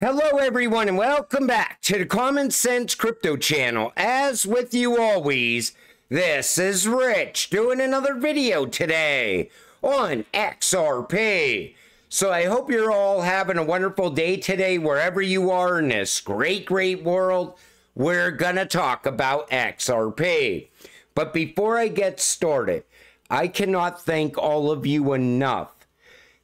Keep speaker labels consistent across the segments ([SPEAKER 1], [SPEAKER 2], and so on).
[SPEAKER 1] Hello everyone and welcome back to the Common Sense Crypto channel. As with you always, this is Rich doing another video today on XRP. So I hope you're all having a wonderful day today wherever you are in this great world. We're gonna talk about XRP. But before I get started, I cannot thank all of you enough.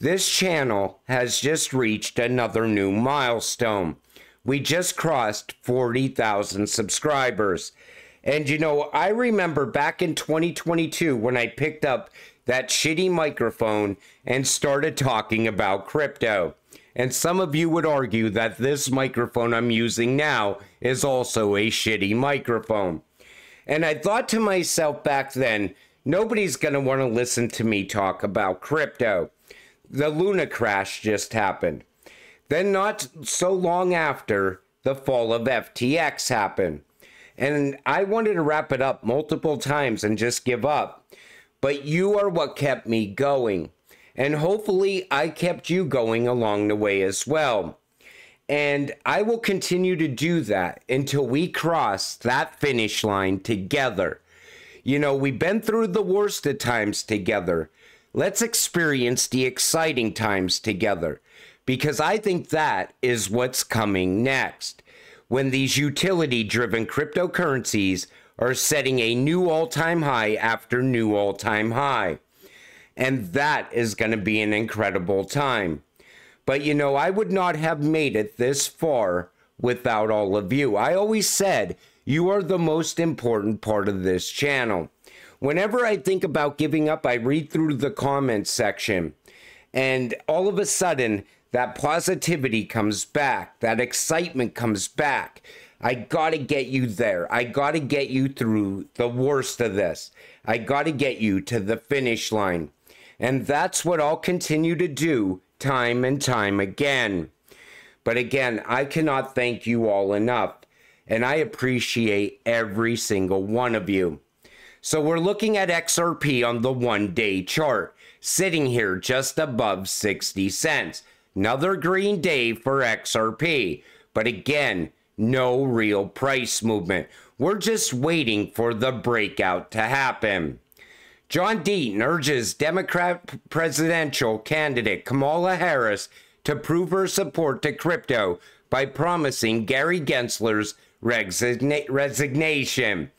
[SPEAKER 1] This channel has just reached another new milestone. We just crossed 40,000 subscribers. And you know, I remember back in 2022 when I picked up that shitty microphone and started talking about crypto. And some of you would argue that this microphone I'm using now is also a shitty microphone. And I thought to myself back then, nobody's going to want to listen to me talk about crypto. The Luna crash just happened. Then not so long after, the fall of FTX happened. And I wanted to wrap it up multiple times and just give up. But you are what kept me going. And hopefully I kept you going along the way as well. And I will continue to do that until we cross that finish line together. You know, we've been through the worst of times together. Let's experience the exciting times together, because I think that is what's coming next, when these utility-driven cryptocurrencies are setting a new all-time high after new all-time high. And that is going to be an incredible time. But you know, I would not have made it this far without all of you. I always said, you are the most important part of this channel. Whenever I think about giving up, I read through the comments section, and all of a sudden, that positivity comes back, that excitement comes back. I gotta get you there. I gotta get you through the worst of this. I gotta get you to the finish line. And that's what I'll continue to do time and time again. But again, I cannot thank you all enough, and I appreciate every single one of you. So we're looking at XRP on the one-day chart, sitting here just above 60 cents. Another green day for XRP, but again, no real price movement. We're just waiting for the breakout to happen. John Deaton urges Democrat presidential candidate Kamala Harris to prove her support to crypto by promising Gary Gensler's resignation.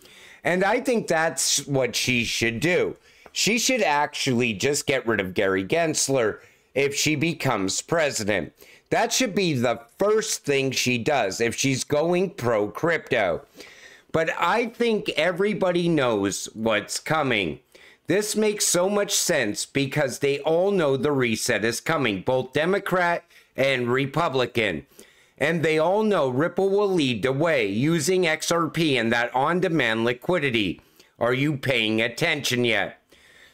[SPEAKER 1] And I think that's what she should do. She should actually just get rid of Gary Gensler if she becomes president. That should be the first thing she does if she's going pro-crypto. But I think everybody knows what's coming. This makes so much sense because they all know the reset is coming, both Democrat and Republican. And they all know Ripple will lead the way using XRP and that on-demand liquidity. Are you paying attention yet?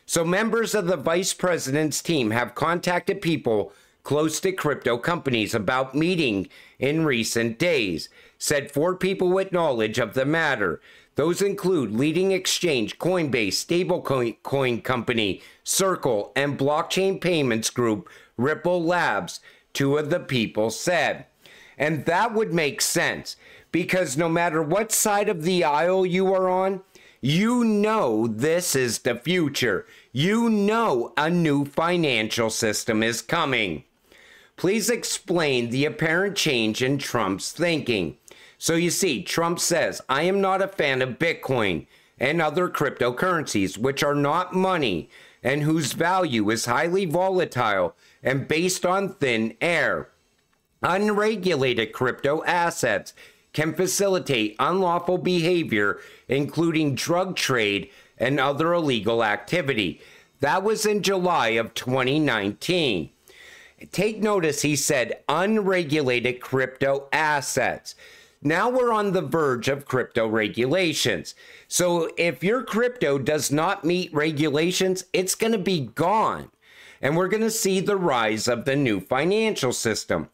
[SPEAKER 1] So members of the vice president's team have contacted people close to crypto companies about meeting in recent days, said 4 people with knowledge of the matter. Those include leading exchange Coinbase, stablecoin company Circle, and blockchain payments group Ripple Labs, 2 of the people said. And that would make sense, because no matter what side of the aisle you are on, you know this is the future. You know a new financial system is coming. Please explain the apparent change in Trump's thinking. So you see, Trump says, I am not a fan of Bitcoin and other cryptocurrencies, which are not money and whose value is highly volatile and based on thin air. Unregulated crypto assets can facilitate unlawful behavior, including drug trade and other illegal activity. That was in July of 2019. Take notice, he said unregulated crypto assets. Now we're on the verge of crypto regulations. So if your crypto does not meet regulations, it's going to be gone. And we're going to see the rise of the new financial system.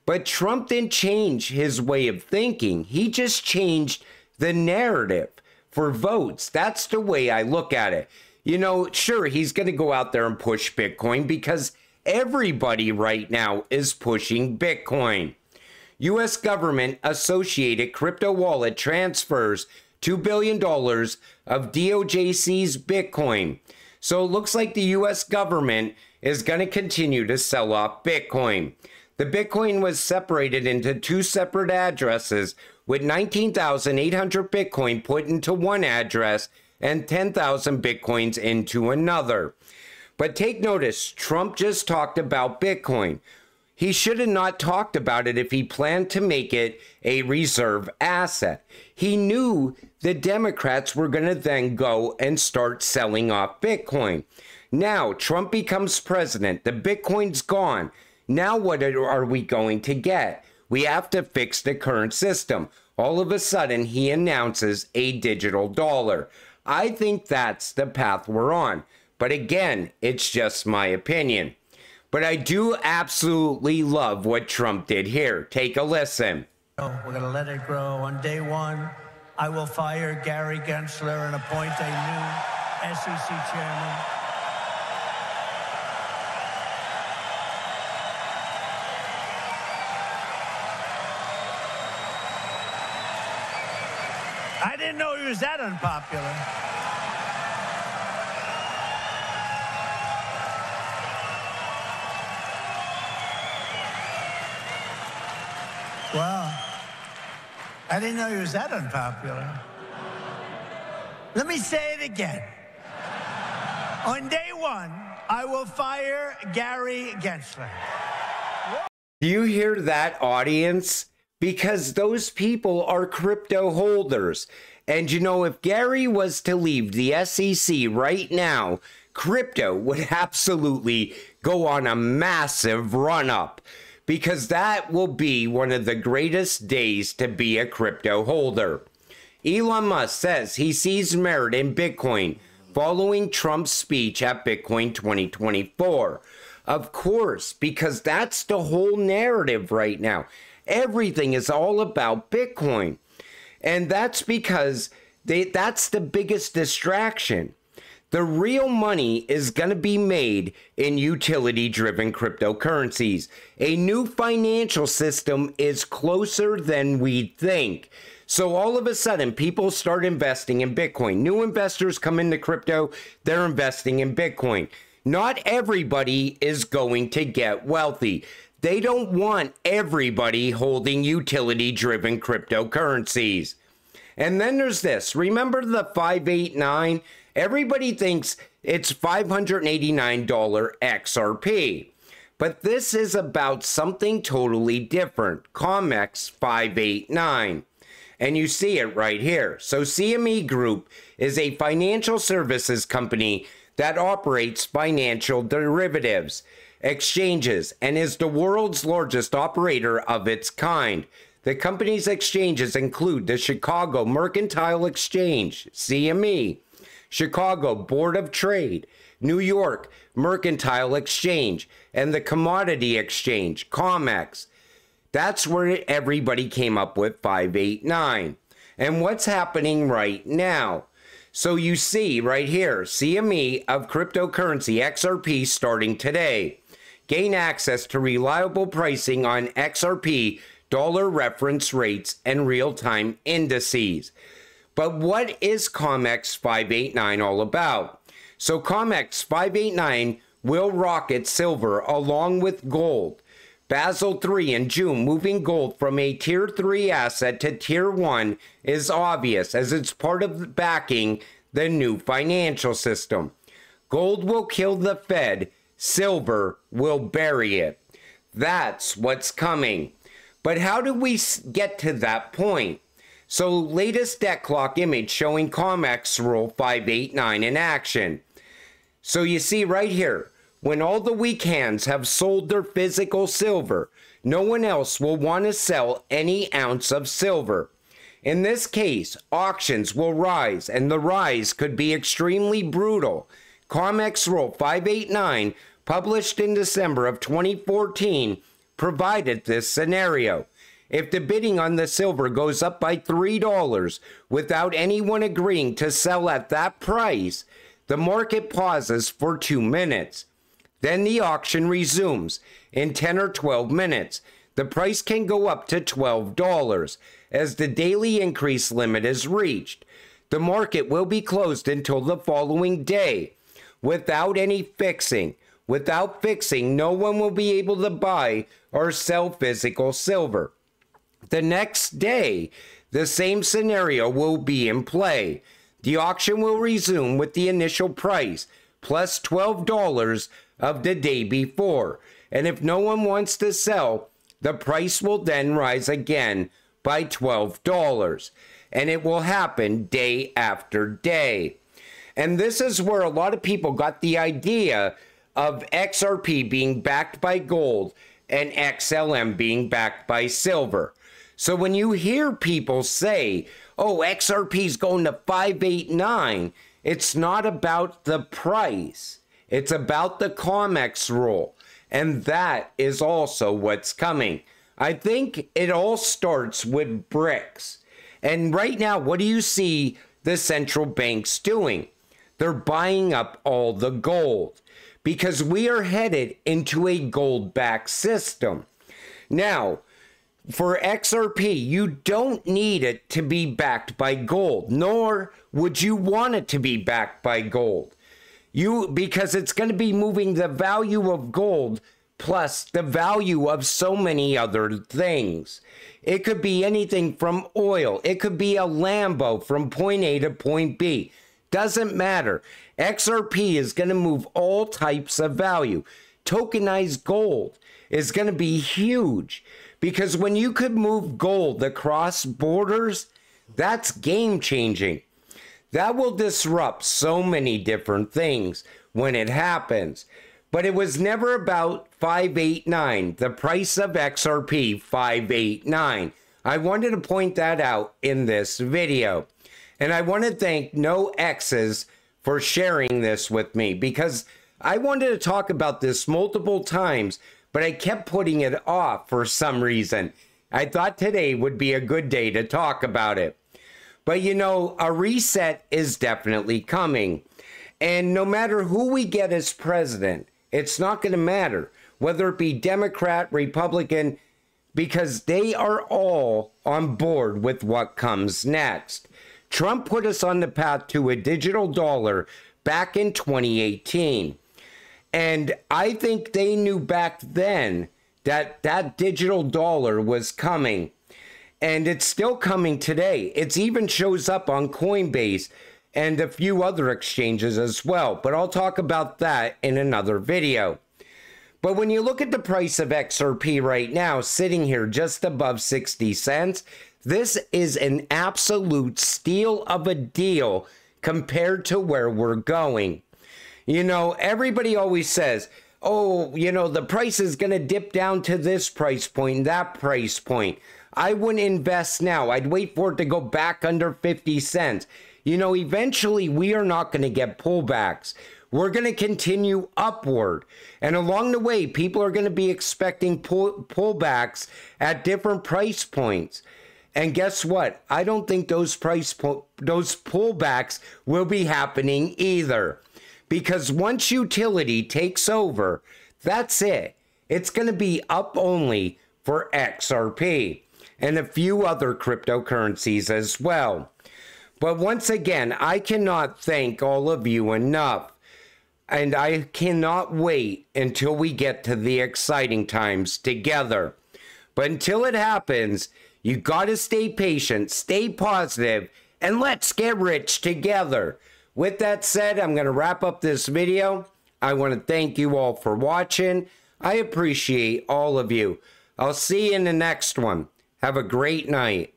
[SPEAKER 1] But Trump didn't change his way of thinking. He just changed the narrative for votes. That's the way I look at it. You know, sure, he's going to go out there and push Bitcoin because everybody right now is pushing Bitcoin. U.S. government associated crypto wallet transfers $2 billion of DOJC's Bitcoin. So it looks like the U.S. government is going to continue to sell off Bitcoin. The Bitcoin was separated into two separate addresses, with 19,800 Bitcoin put into one address and 10,000 Bitcoins into another. But take notice, Trump just talked about Bitcoin. He should have not talked about it if he planned to make it a reserve asset. He knew the Democrats were going to then go and start selling off Bitcoin. Now, Trump becomes president. The Bitcoin's gone. Now what are we going to get? We have to fix the current system. All of a sudden, he announces a digital dollar. I think that's the path we're on. But again, it's just my opinion. But I do absolutely love what Trump did here. Take a listen.
[SPEAKER 2] We're going to let it grow. On day one, I will fire Gary Gensler and appoint a new SEC chairman. I didn't know he was that unpopular. Well, I didn't know he was that unpopular. Let me say it again. On day one, I will fire Gary Gensler.
[SPEAKER 1] Do you hear that, audience? Because those people are crypto holders. And you know, if Gary was to leave the SEC right now, crypto would absolutely go on a massive run-up. Because that will be one of the greatest days to be a crypto holder. Elon Musk says he sees merit in Bitcoin following Trump's speech at Bitcoin 2024. Of course, because that's the whole narrative right now. Everything is all about Bitcoin. And that's because that's the biggest distraction. The real money is going to be made in utility-driven cryptocurrencies. A new financial system is closer than we think. So all of a sudden, people start investing in Bitcoin. New investors come into crypto, they're investing in Bitcoin. Not everybody is going to get wealthy. They don't want everybody holding utility-driven cryptocurrencies. And then there's this. Remember the 589? Everybody thinks it's $589 XRP. But this is about something totally different. COMEX 589. And you see it right here. So CME Group is a financial services company that operates financial derivatives exchanges and is the world's largest operator of its kind. The company's exchanges include the Chicago Mercantile Exchange, CME, Chicago Board of Trade, New York Mercantile Exchange, and the Commodity Exchange, COMEX. That's where everybody came up with 589. And what's happening right now? So you see right here, CME of cryptocurrency XRP starting today. Gain access to reliable pricing on XRP, dollar reference rates, and real-time indices. But what is COMEX 589 all about? So COMEX 589 will rocket silver along with gold. Basel III in June, moving gold from a Tier 3 asset to Tier 1 is obvious as it's part of backing the new financial system. Gold will kill the Fed, silver will bury it. That's what's coming. But how do we get to that point? So latest debt clock image showing COMEX Rule 589 in action. So you see right here, when all the weak hands have sold their physical silver, no one else will want to sell any ounce of silver. In this case, auctions will rise, and the rise could be extremely brutal. COMEX Rule 589, published in December of 2014, provided this scenario. If the bidding on the silver goes up by $3 without anyone agreeing to sell at that price, the market pauses for 2 minutes. Then the auction resumes in 10 or 12 minutes. the price can go up to $12 as the daily increase limit is reached. The market will be closed until the following day without any fixing. Without fixing, no one will be able to buy or sell physical silver. The next day, the same scenario will be in play. The auction will resume with the initial price plus $12 of the day before. And if no one wants to sell, the price will then rise again by $12. And it will happen day after day. And this is where a lot of people got the idea of XRP being backed by gold and XLM being backed by silver. So when you hear people say, oh, XRP is going to 589, it's not about the price. It's about the COMEX rule. And that is also what's coming. I think it all starts with BRICS. And right now, what do you see the central banks doing? They're buying up all the gold because we are headed into a gold-backed system. Now, for XRP, you don't need it to be backed by gold, nor would you want it to be backed by gold. Because it's going to be moving the value of gold plus the value of so many other things. It could be anything from oil. It could be a Lambo from point A to point B. Doesn't matter. XRP is going to move all types of value. Tokenized gold is going to be huge because when you could move gold across borders, that's game changing. That will disrupt so many different things when it happens. But it was never about 589, the price of XRP 589. I wanted to point that out in this video. And I want to thank No X's for sharing this with me because I wanted to talk about this multiple times, but I kept putting it off for some reason. I thought today would be a good day to talk about it. But you know, a reset is definitely coming. And no matter who we get as president, it's not going to matter whether it be Democrat, Republican, because they are all on board with what comes next. Trump put us on the path to a digital dollar back in 2018. And I think they knew back then that that digital dollar was coming. And it's still coming today. It even shows up on Coinbase and a few other exchanges as well. But I'll talk about that in another video. But when you look at the price of XRP right now, sitting here just above 60 cents, this is an absolute steal of a deal compared to where we're going. You know, everybody always says, oh, you know, the price is going to dip down to this price point, that price point. I wouldn't invest now. I'd wait for it to go back under 50 cents. You know, eventually we are not going to get pullbacks. We're going to continue upward. And along the way, people are going to be expecting pullbacks at different price points. And guess what? I don't think those pullbacks will be happening either. Because once utility takes over, that's it. It's going to be up only for XRP and a few other cryptocurrencies as well. But once again, I cannot thank all of you enough. And I cannot wait until we get to the exciting times together. But until it happens, you got to stay patient, stay positive, and let's get rich together. With that said, I'm going to wrap up this video. I want to thank you all for watching. I appreciate all of you. I'll see you in the next one. Have a great night.